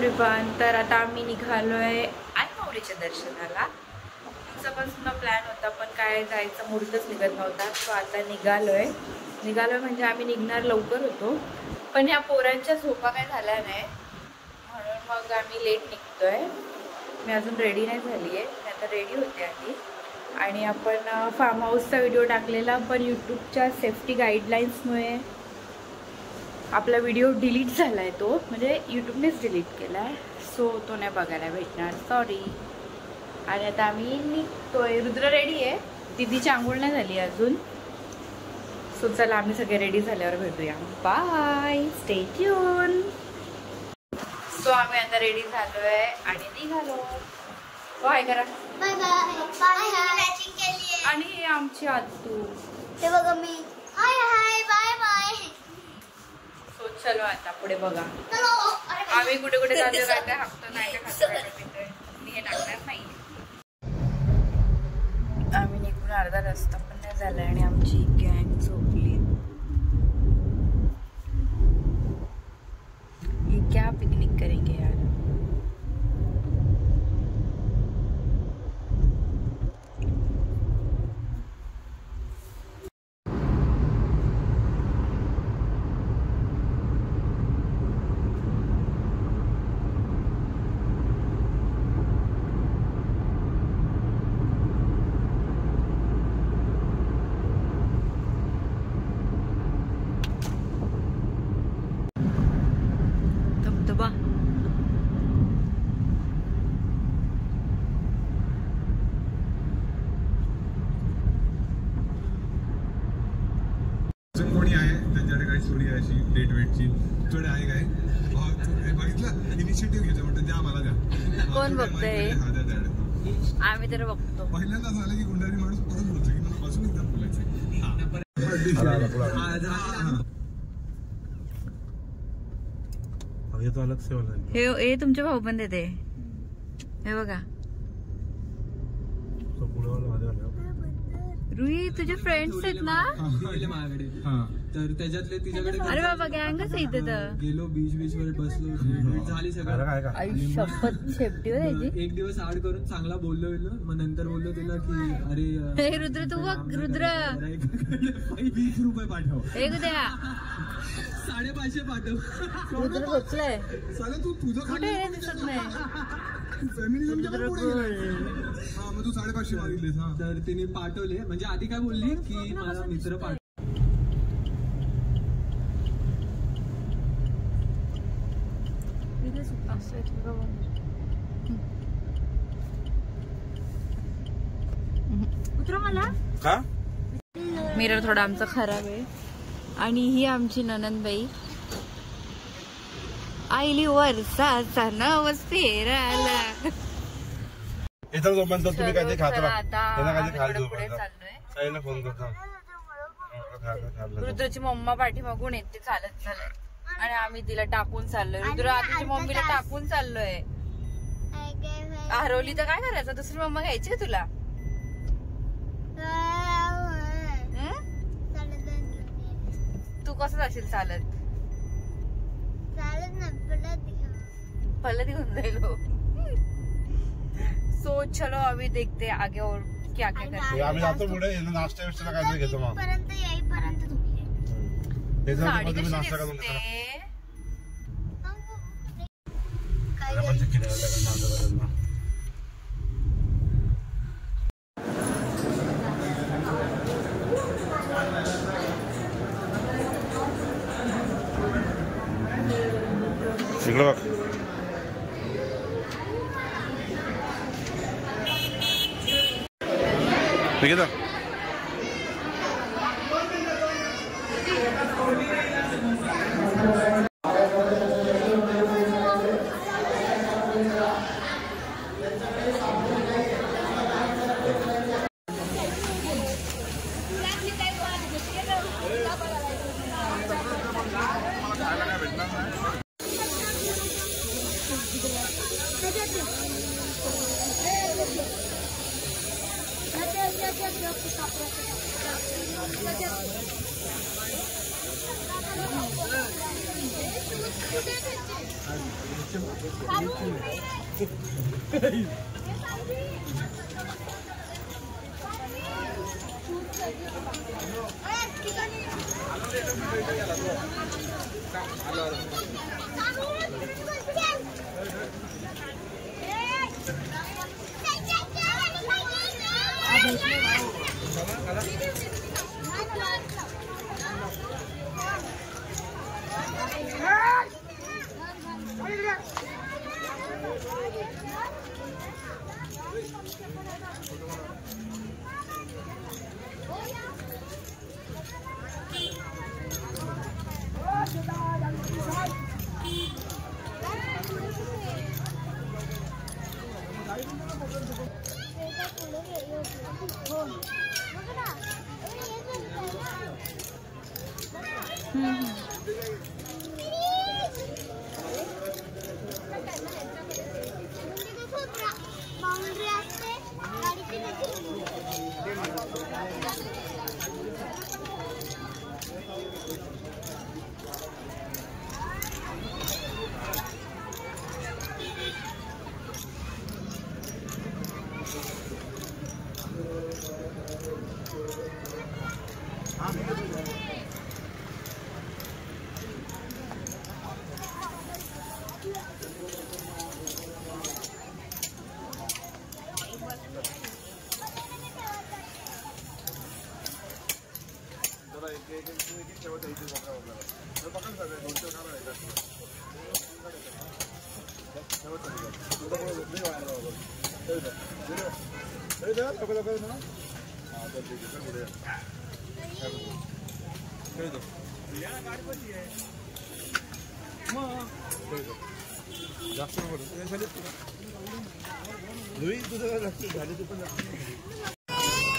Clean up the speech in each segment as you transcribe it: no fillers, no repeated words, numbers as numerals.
Everyone. तर आता आम्ही निघालोय आईमाऊलीच्या दर्शनाला. दिवसापासून प्लॅन होता पण काय जायचा मुहूर्तच निघत नव्हता. तो आता निघालोय म्हणजे आम्ही निघणार लवकर होतो पण ह्या पोरांच्या झोपा काय झाल्या नाही म्हणून मग आम्ही लेट निघतोय. मी अजून रेडी नाही झाली आहे, मी आता रेडी होते आधी. आणि आपण फार्म हाऊसचा व्हिडिओ टाकलेला पण यूट्यूबच्या सेफ्टी गाईडलाईन्समुळे आपला व्हिडिओ डिलीट झाला आहे. तो म्हणजे यूट्यूबनेच डिलीट केला आहे, सो तो नाही बघायला भेटणार, सॉरी. आणि आता आम्ही निघतोय. रुद्र रेडी आहे, दीदीची आंघोळ नाही झाली अजून. सो चला आम्ही सगळे रेडी झाल्यावर भेटूया. Bye, stay tune. सो आम्ही आता रेडी झालोय आणि निघालो. बाय करा. Bye bye. मॅचिंग केली. आणि हे आमची आतू, ते बघा मी. हाय हाय बाय बाय. सो चलो आता पुढे बघा आम्ही कुठे कुठे जातो, काय काय हाकतो, काय काय खातो, मी हे टाकणार नाही. आम्ही निघून अर्धा रस्ता पण नाही झाला आणि आमची गँग झोपली. ये क्या पिकनिक करेंगे यार. कोणी आहे त्यांच्याकडे काही स्टोरी आहे अशी डेट वेटची तुझ्याकडे आहे काय बघितलं इनिशिएटिव्ह घेतो म्हणतो द्या मला द्या. कोण बघतोय? आम्ही तर बघतो. पहिल्यांदा झालं की गुंडारी माणूस परत बोलतो की मला बसून एकदा बोलायचं. हे तुमचे भाऊ पण देते हे बघा. रुई तुझे फ्रेंड्स आहेत ना माझ्याकडे, तर त्याच्यातले तिच्याकडे. अरे बाबा गँगच आहे इथे. तर गेलो बीच वर बसलो, झाली सगळं. शपथ शेपटीवर यायची. एक दिवस आड करून चांगला बोललो मग नंतर बोललो तिला की अरे हे रुद्र तू बघ, रुद्र 20 रुपये पाठव. एक द्या 550 पाठव. रुद्र झोपलाय. तू तुझं कुठे दिसत नाही. मग तू 550 मागितलेस. तर तिने पाठवले. म्हणजे आधी काय बोलली की माझा मित्र पाठव. उतरा मला का. मिरर थोडा आमचा खराब आहे. आणि ही आमची ननंदबाई आईली वर्षाचा नवस फेराला. इथं जोपर्यंत तुम्ही काय खातो फोन करतो. रुद्रची मम्मा पाठीमागून येते चालत आणि आम्ही तिला टाकून चाललोय. रुद्र आधीची मम्मीला टाकून चाललोय. हरवली तर काय करायचं, दुसरी मम्मा घ्यायची तुला. तू कसं जाशील चालत. पल्ला घेऊन जाईल. सो चलो अभी देखते आगे और क्या क्या करते. आम्ही जातो पुढे नाश्ता विष्टा काय घेतो. मग नाश्ता करून शिकलो. ठीक आहे.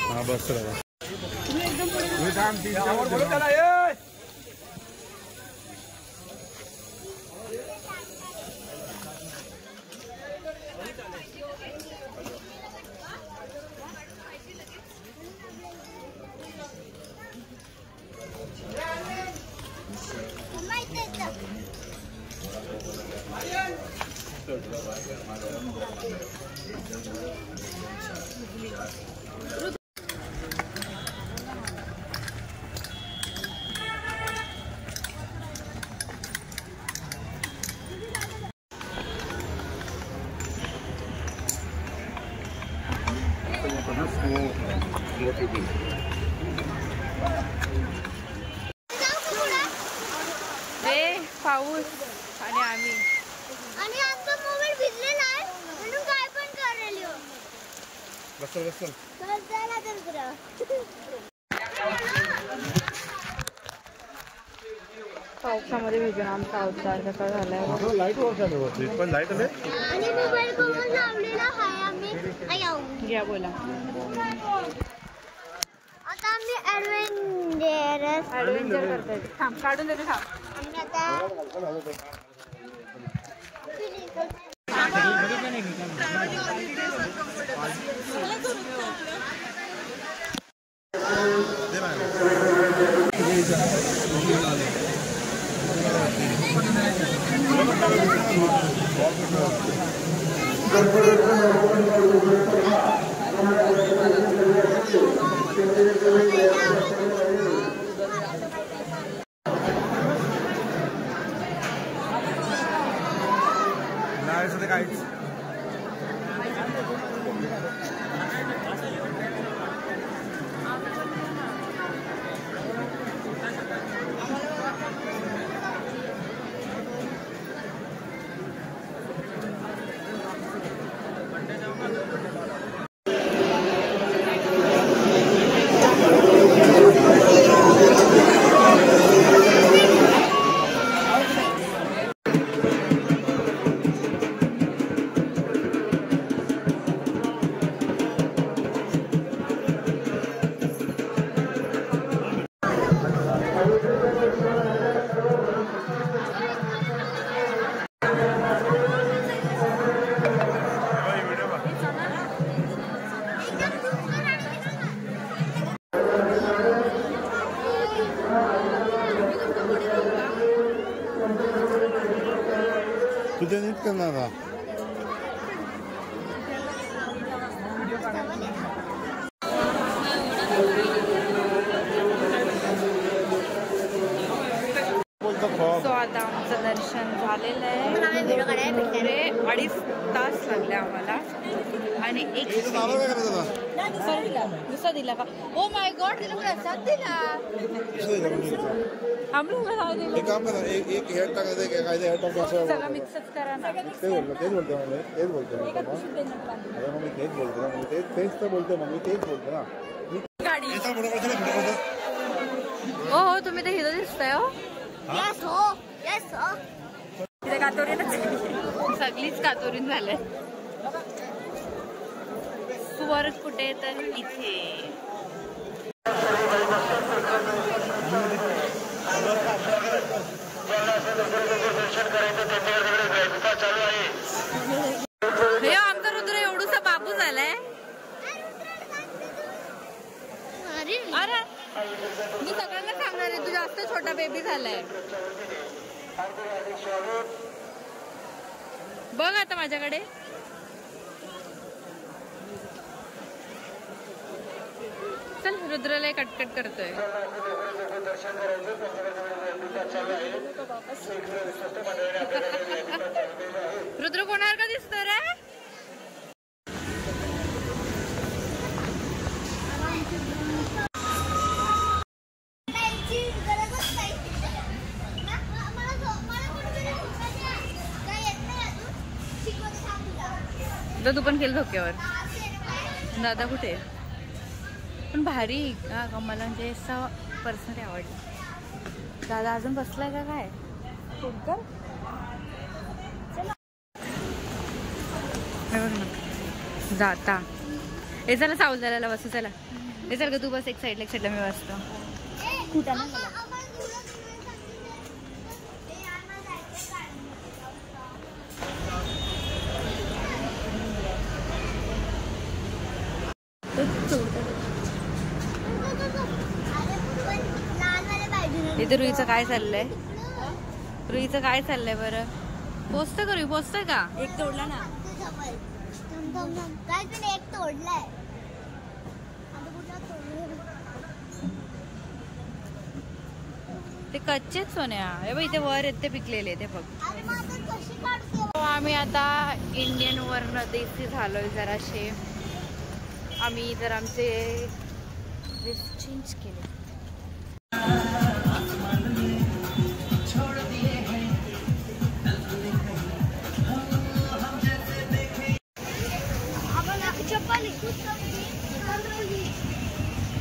हा बस चला पाऊस आणि आम्ही आणि आमचा मोबाईल भिजलेला आहे म्हणून काय पण करेल हो. बसल बसल तर चला पावसामध्ये भिजून आमचा अवतार कसा झालाय. लाईट वर चालू होती पण लाईट आले आणि मोबाईल कवर लावलेला आहे आम्ही. आयो घ्या बोला. आता आम्ही ॲडव्हेंचर करताय. थांब काढून देतो. थांब आम्ही आता ना था। सो आता आमचं दर्शन झालेलं आहे. पुढे 2.5 तास लागले आम्हाला आणि दुसरा दिला का? ओ माय गॉड, तिला प्रसाद दिला. हम लोग दिला. एक काम करा, एक हेड टाका दे, काय हेड टाका सगळं मिक्सच करा ना. तेच बोलतो मग तेच बोलतो मग मी तेच बोलतो ना. गाडी हो तुम्ही तर हिरो दिसताय हो. यस हो, यस हो. तिथे कातोरीनच सगळीच कातोरीन झालंय. स्वर्ग कुठे तर इथे. हे आमचा रुद्र एवढूसा बाबू झालाय. अरे मी सगळ्यांना सांगणार आहे, तू जास्त छोटा बेबी झालाय. बघ आता माझ्याकडे. चल रुद्रला कटकट करतोय. रुद्र कोणावर का दिसतो रे? तू पण खेळ धोक्यावर. दादा कुठे? पण भारी का मला म्हणजे असं पर्सनली आवडलं. दादा अजून बसलाय का काय? जाता हे चला सावधानाला बसू. चला हे चल का तू बस एक साईडला मी बसतो. कुठं ना इथे रुईचं काय चाललंय? रुईचं काय चाललंय बरं? पोस्ट करू? पोचतोय का? एक तोडला ना. काय पण एक तोडलाय. ते कच्चेच सोन्या. हे बघ इथे वर येते पिकलेले ते बघ. आम्ही आता इंडियन वरनं देसी झालोय जराशे. आम्ही जर आमचे ड्रेस चेंज केले.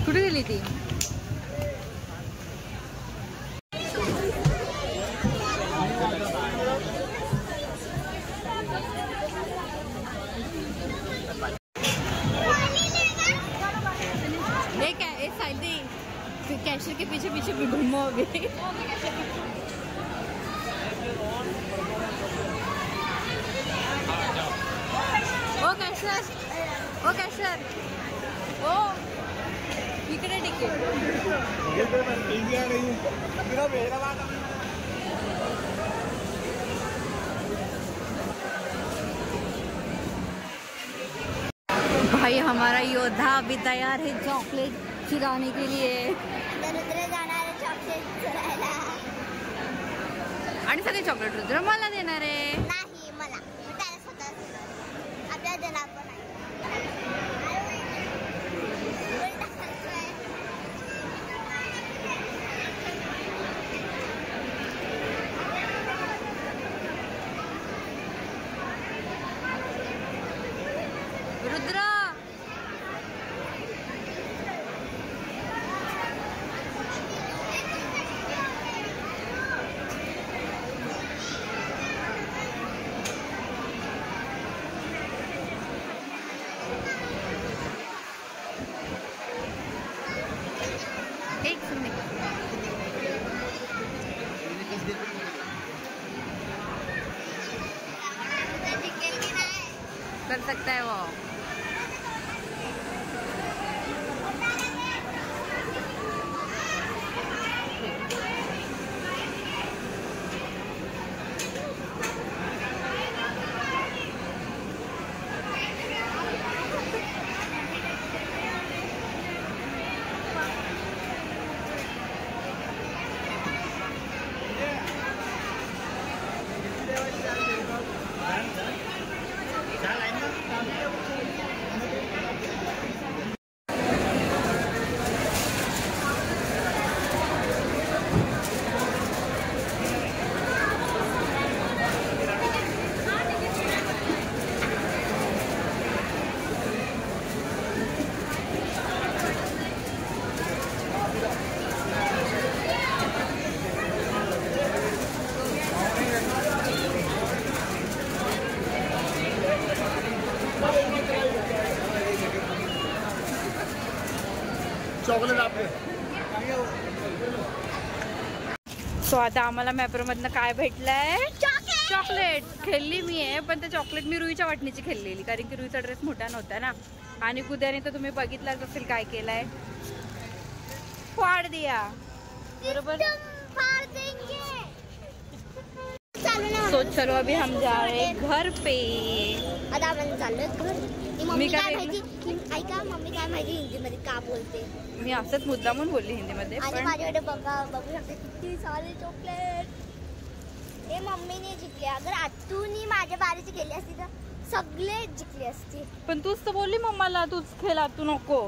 कुठे गेली ती? कैशियर के पीछे पीछे भी घूमो अभी. ओ कैशियर, ओ कैशियर, ओ इकडे तिकीट. भाई हमारा योद्धा अभी तैयार है चॉकलेट चुराने के लिए. आणि सगळे चॉकलेट रुद्र मला देणार आहे. नाही मला त्याला स्वतः आपल्याला देणार पण रुद्र कर सकता है वो. चॉकलेट आपले सो आता आम्हाला मॅप्रोमधनं काय भेटलंय चॉकलेट खेळली मी आहे पण ते चॉकलेट मी रुईच्या वाटणीची खेळलेली कारण की रुईचा ड्रेस मोठा नव्हता ना आणि कुद्याने तर तुम्ही बघितलाच असेल काय केलंय फाड़ दिया बरोबर तो चलो अभी हम जा रहे हैं घर पे आता आपण चाललोय घर मी काय ऐका मम्मी काय माहिती हिंदीमध्ये का बोलते मी असंच मुद्दामून बोलली हिंदीमध्ये आणि माझ्याकडे बघू शकते किती सारे चॉकलेट हे मम्मीने जिंकले अगर आतूनी माझ्या बारीची केली असती तर सगळे जिंकले असते पण तूच तर बोलली मम्माला तूच खेळा तू नको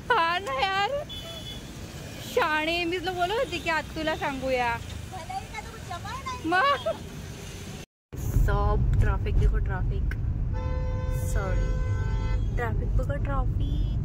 हा ना यार शाणे मी तुला बोलत होती की आज तुला सांगूया मग सब ट्रॅफिक देखो ट्रॅफिक सॉरी ट्रॅफिक बघा ट्रॅफिक